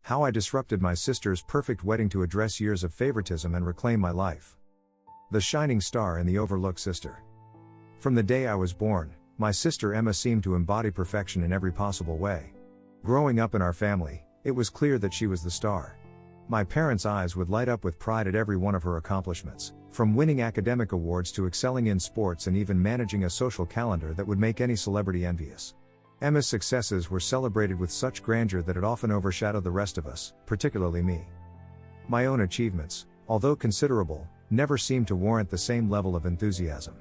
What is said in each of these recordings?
How I disrupted my sister's perfect wedding to address years of favoritism and reclaim my life. The shining star and the overlooked sister. From the day I was born, my sister Emma seemed to embody perfection in every possible way. Growing up in our family, it was clear that she was the star. My parents' eyes would light up with pride at every one of her accomplishments, from winning academic awards to excelling in sports and even managing a social calendar that would make any celebrity envious. Emma's successes were celebrated with such grandeur that it often overshadowed the rest of us, particularly me. My own achievements, although considerable, never seemed to warrant the same level of enthusiasm.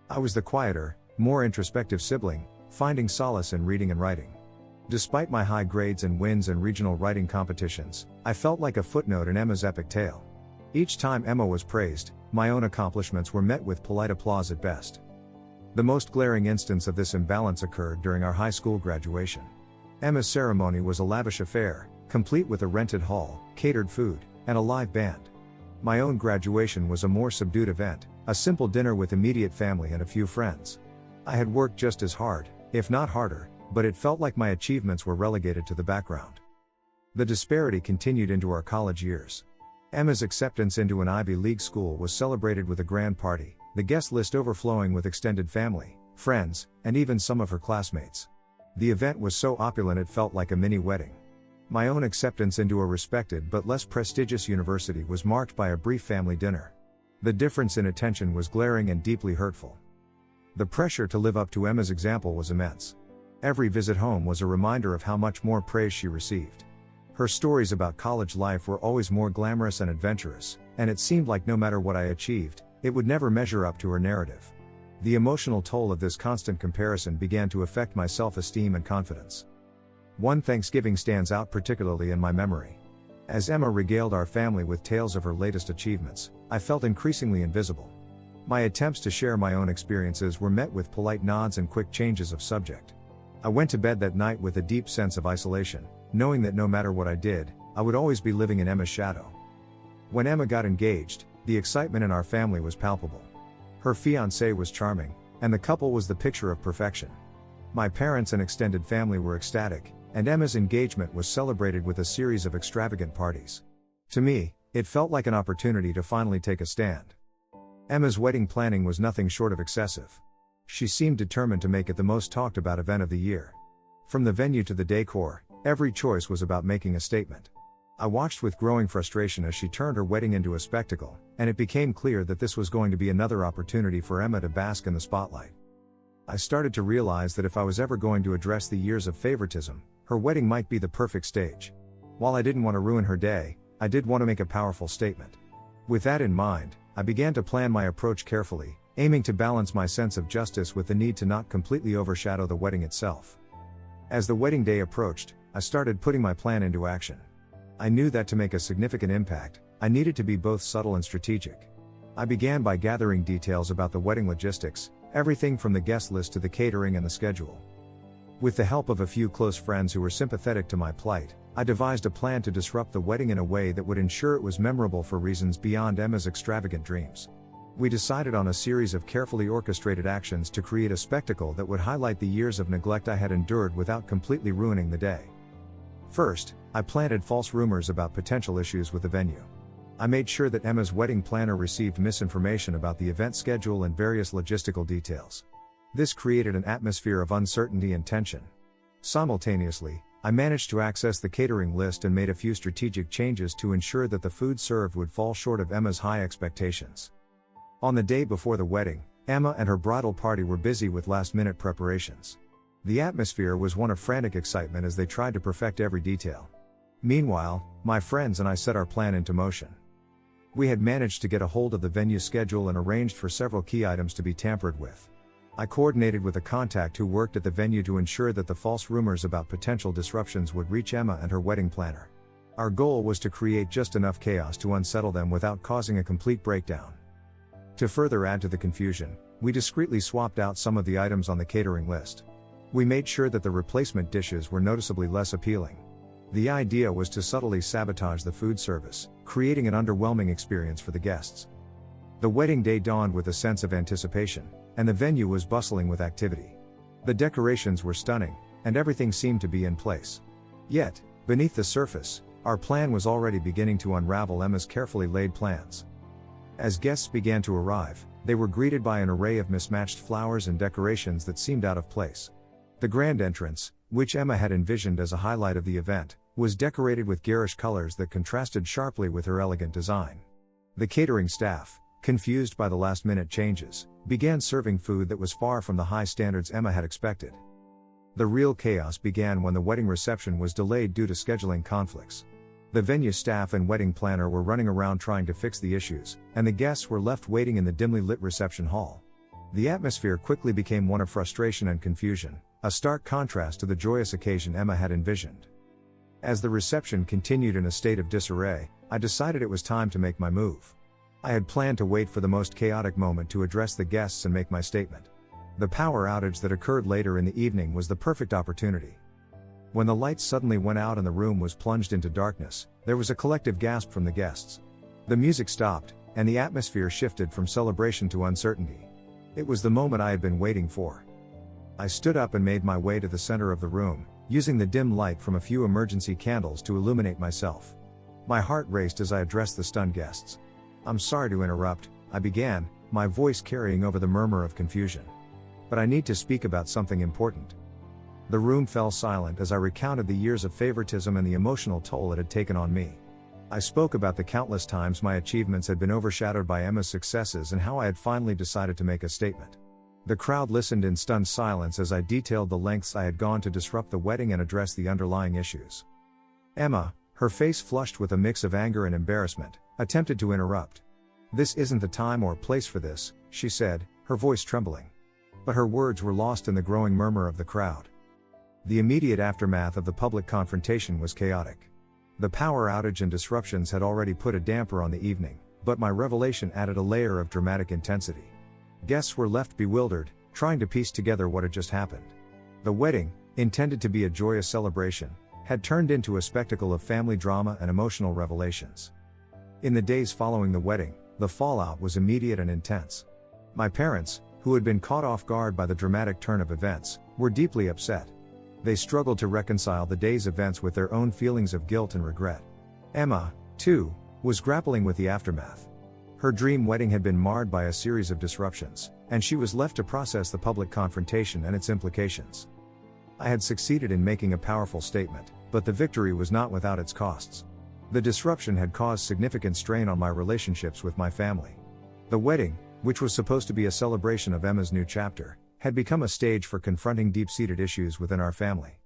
I was the quieter, more introspective sibling, finding solace in reading and writing. Despite my high grades and wins in regional writing competitions, I felt like a footnote in Emma's epic tale. Each time Emma was praised, my own accomplishments were met with polite applause at best. The most glaring instance of this imbalance occurred during our high school graduation. Emma's ceremony was a lavish affair, complete with a rented hall, catered food, and a live band. My own graduation was a more subdued event, a simple dinner with immediate family and a few friends. I had worked just as hard, if not harder, but it felt like my achievements were relegated to the background. The disparity continued into our college years. Emma's acceptance into an Ivy League school was celebrated with a grand party, the guest list overflowing with extended family, friends, and even some of her classmates. The event was so opulent it felt like a mini wedding. My own acceptance into a respected but less prestigious university was marked by a brief family dinner. The difference in attention was glaring and deeply hurtful. The pressure to live up to Emma's example was immense. Every visit home was a reminder of how much more praise she received. Her stories about college life were always more glamorous and adventurous, and it seemed like no matter what I achieved, it would never measure up to her narrative. The emotional toll of this constant comparison began to affect my self-esteem and confidence. One Thanksgiving stands out particularly in my memory. As Emma regaled our family with tales of her latest achievements, I felt increasingly invisible. My attempts to share my own experiences were met with polite nods and quick changes of subject. I went to bed that night with a deep sense of isolation, knowing that no matter what I did, I would always be living in Emma's shadow. When Emma got engaged, the excitement in our family was palpable. Her fiancé was charming, and the couple was the picture of perfection. My parents and extended family were ecstatic, and Emma's engagement was celebrated with a series of extravagant parties. To me, it felt like an opportunity to finally take a stand. Emma's wedding planning was nothing short of excessive. She seemed determined to make it the most talked about event of the year. From the venue to the decor, every choice was about making a statement. I watched with growing frustration as she turned her wedding into a spectacle, and it became clear that this was going to be another opportunity for Emma to bask in the spotlight. I started to realize that if I was ever going to address the years of favoritism, her wedding might be the perfect stage. While I didn't want to ruin her day, I did want to make a powerful statement. With that in mind, I began to plan my approach carefully, aiming to balance my sense of justice with the need to not completely overshadow the wedding itself. As the wedding day approached, I started putting my plan into action. I knew that to make a significant impact, I needed to be both subtle and strategic. I began by gathering details about the wedding logistics, everything from the guest list to the catering and the schedule. With the help of a few close friends who were sympathetic to my plight, I devised a plan to disrupt the wedding in a way that would ensure it was memorable for reasons beyond Emma's extravagant dreams. We decided on a series of carefully orchestrated actions to create a spectacle that would highlight the years of neglect I had endured without completely ruining the day. First, I planted false rumors about potential issues with the venue. I made sure that Emma's wedding planner received misinformation about the event schedule and various logistical details. This created an atmosphere of uncertainty and tension. Simultaneously, I managed to access the catering list and made a few strategic changes to ensure that the food served would fall short of Emma's high expectations. On the day before the wedding, Emma and her bridal party were busy with last-minute preparations. The atmosphere was one of frantic excitement as they tried to perfect every detail. Meanwhile, my friends and I set our plan into motion. We had managed to get a hold of the venue schedule and arranged for several key items to be tampered with. I coordinated with a contact who worked at the venue to ensure that the false rumors about potential disruptions would reach Emma and her wedding planner. Our goal was to create just enough chaos to unsettle them without causing a complete breakdown. To further add to the confusion, we discreetly swapped out some of the items on the catering list. We made sure that the replacement dishes were noticeably less appealing. The idea was to subtly sabotage the food service, creating an underwhelming experience for the guests. The wedding day dawned with a sense of anticipation, and the venue was bustling with activity. The decorations were stunning, and everything seemed to be in place. Yet, beneath the surface, Our plan was already beginning to unravel Emma's carefully laid plans. As guests began to arrive, they were greeted by an array of mismatched flowers and decorations that seemed out of place. The grand entrance, which Emma had envisioned as a highlight of the event, was decorated with garish colors that contrasted sharply with her elegant design. The catering staff, confused by the last-minute changes, began serving food that was far from the high standards Emma had expected. The real chaos began when the wedding reception was delayed due to scheduling conflicts. The venue staff and wedding planner were running around trying to fix the issues, and the guests were left waiting in the dimly lit reception hall. The atmosphere quickly became one of frustration and confusion, a stark contrast to the joyous occasion Emma had envisioned. As the reception continued in a state of disarray, I decided it was time to make my move. I had planned to wait for the most chaotic moment to address the guests and make my statement. The power outage that occurred later in the evening was the perfect opportunity. When the lights suddenly went out and the room was plunged into darkness, there was a collective gasp from the guests. The music stopped, and the atmosphere shifted from celebration to uncertainty. It was the moment I had been waiting for. I stood up and made my way to the center of the room, using the dim light from a few emergency candles to illuminate myself. My heart raced as I addressed the stunned guests. "I'm sorry to interrupt," I began, my voice carrying over the murmur of confusion. "But I need to speak about something important." The room fell silent as I recounted the years of favoritism and the emotional toll it had taken on me. I spoke about the countless times my achievements had been overshadowed by Emma's successes and how I had finally decided to make a statement. The crowd listened in stunned silence as I detailed the lengths I had gone to disrupt the wedding and address the underlying issues. Emma, her face flushed with a mix of anger and embarrassment, attempted to interrupt. "This isn't the time or place for this," she said, her voice trembling. But her words were lost in the growing murmur of the crowd. The immediate aftermath of the public confrontation was chaotic. The power outage and disruptions had already put a damper on the evening, but my revelation added a layer of dramatic intensity. Guests were left bewildered, trying to piece together what had just happened. The wedding, intended to be a joyous celebration, had turned into a spectacle of family drama and emotional revelations. In the days following the wedding, the fallout was immediate and intense. My parents, who had been caught off guard by the dramatic turn of events, were deeply upset. They struggled to reconcile the day's events with their own feelings of guilt and regret. Emma, too, was grappling with the aftermath. Her dream wedding had been marred by a series of disruptions, and she was left to process the public confrontation and its implications. I had succeeded in making a powerful statement, but the victory was not without its costs. The disruption had caused significant strain on my relationships with my family. The wedding, which was supposed to be a celebration of Emma's new chapter, had become a stage for confronting deep-seated issues within our family.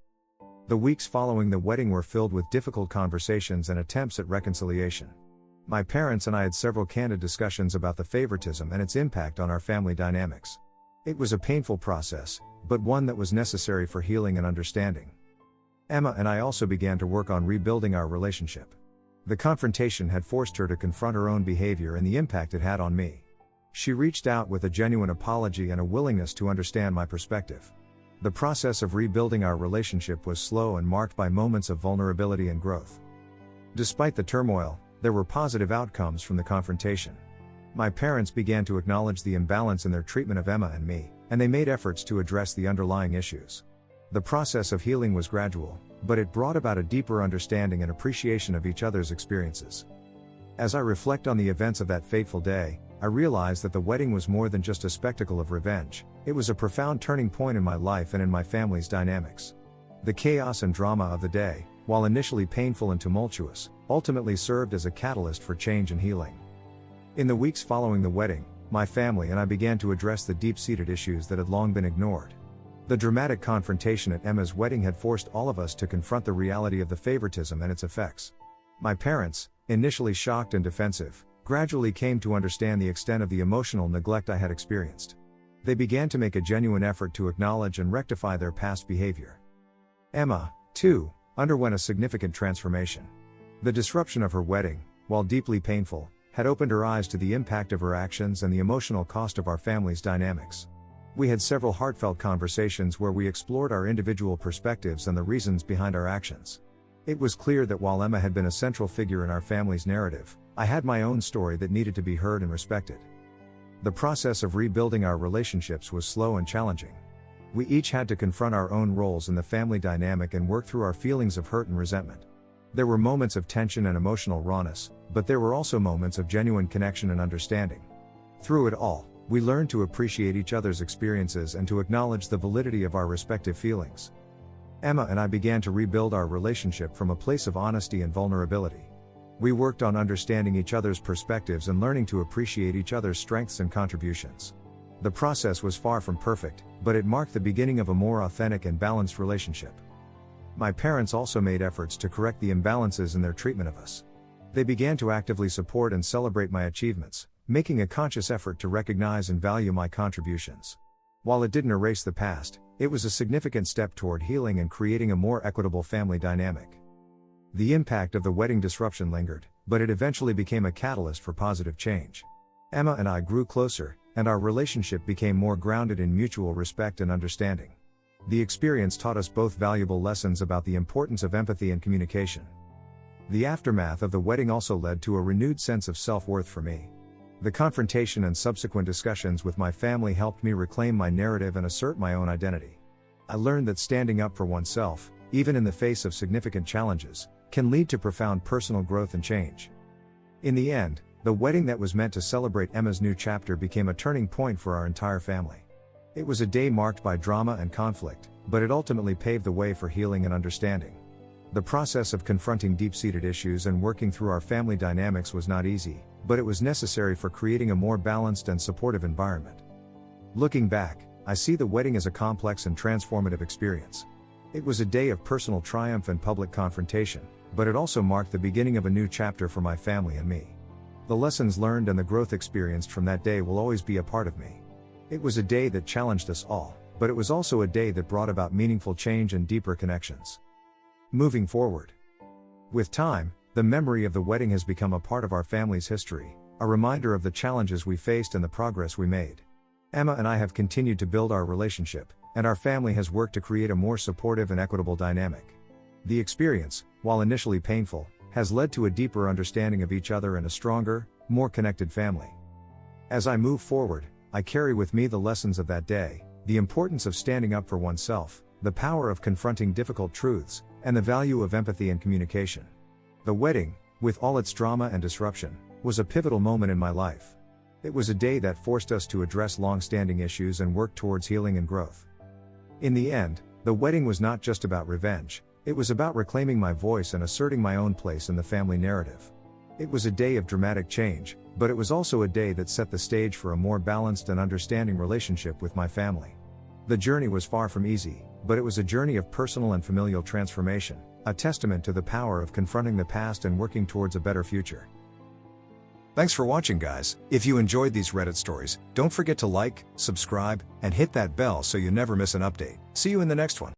The weeks following the wedding were filled with difficult conversations and attempts at reconciliation. My parents and I had several candid discussions about the favoritism and its impact on our family dynamics. It was a painful process, but one that was necessary for healing and understanding. Emma and I also began to work on rebuilding our relationship. The confrontation had forced her to confront her own behavior and the impact it had on me. She reached out with a genuine apology and a willingness to understand my perspective. The process of rebuilding our relationship was slow and marked by moments of vulnerability and growth. Despite the turmoil, there were positive outcomes from the confrontation. My parents began to acknowledge the imbalance in their treatment of Emma and me, and they made efforts to address the underlying issues. The process of healing was gradual, but it brought about a deeper understanding and appreciation of each other's experiences. As I reflect on the events of that fateful day, I realized that the wedding was more than just a spectacle of revenge. It was a profound turning point in my life and in my family's dynamics. The chaos and drama of the day, while initially painful and tumultuous, ultimately served as a catalyst for change and healing. In the weeks following the wedding, my family and I began to address the deep-seated issues that had long been ignored. The dramatic confrontation at Emma's wedding had forced all of us to confront the reality of the favoritism and its effects. My parents, initially shocked and defensive, gradually came to understand the extent of the emotional neglect I had experienced. They began to make a genuine effort to acknowledge and rectify their past behavior. Emma, too, underwent a significant transformation. The disruption of her wedding, while deeply painful, had opened her eyes to the impact of her actions and the emotional cost of our family's dynamics. We had several heartfelt conversations where we explored our individual perspectives and the reasons behind our actions. It was clear that while Emma had been a central figure in our family's narrative, I had my own story that needed to be heard and respected. The process of rebuilding our relationships was slow and challenging. We each had to confront our own roles in the family dynamic and work through our feelings of hurt and resentment. There were moments of tension and emotional rawness, but there were also moments of genuine connection and understanding. Through it all, we learned to appreciate each other's experiences and to acknowledge the validity of our respective feelings. Emma and I began to rebuild our relationship from a place of honesty and vulnerability. We worked on understanding each other's perspectives and learning to appreciate each other's strengths and contributions. The process was far from perfect, but it marked the beginning of a more authentic and balanced relationship. My parents also made efforts to correct the imbalances in their treatment of us. They began to actively support and celebrate my achievements, making a conscious effort to recognize and value my contributions. While it didn't erase the past, it was a significant step toward healing and creating a more equitable family dynamic. The impact of the wedding disruption lingered, but it eventually became a catalyst for positive change. Emma and I grew closer, and our relationship became more grounded in mutual respect and understanding. The experience taught us both valuable lessons about the importance of empathy and communication. The aftermath of the wedding also led to a renewed sense of self-worth for me. The confrontation and subsequent discussions with my family helped me reclaim my narrative and assert my own identity. I learned that standing up for oneself, even in the face of significant challenges, can lead to profound personal growth and change. In the end, the wedding that was meant to celebrate Emma's new chapter became a turning point for our entire family. It was a day marked by drama and conflict, but it ultimately paved the way for healing and understanding. The process of confronting deep-seated issues and working through our family dynamics was not easy, but it was necessary for creating a more balanced and supportive environment. Looking back, I see the wedding as a complex and transformative experience. It was a day of personal triumph and public confrontation, but it also marked the beginning of a new chapter for my family and me. The lessons learned and the growth experienced from that day will always be a part of me. It was a day that challenged us all, but it was also a day that brought about meaningful change and deeper connections. Moving forward. With time, the memory of the wedding has become a part of our family's history, a reminder of the challenges we faced and the progress we made. Emma and I have continued to build our relationship, and our family has worked to create a more supportive and equitable dynamic. The experience, while initially painful, has led to a deeper understanding of each other and a stronger, more connected family. As I move forward, I carry with me the lessons of that day, the importance of standing up for oneself, the power of confronting difficult truths, and the value of empathy and communication. The wedding, with all its drama and disruption, was a pivotal moment in my life. It was a day that forced us to address long-standing issues and work towards healing and growth. In the end, the wedding was not just about revenge, it was about reclaiming my voice and asserting my own place in the family narrative. It was a day of dramatic change, but it was also a day that set the stage for a more balanced and understanding relationship with my family. The journey was far from easy, but it was a journey of personal and familial transformation, a testament to the power of confronting the past and working towards a better future. Thanks for watching, guys. If you enjoyed these Reddit stories, don't forget to like, subscribe, and hit that bell so you never miss an update. See you in the next one.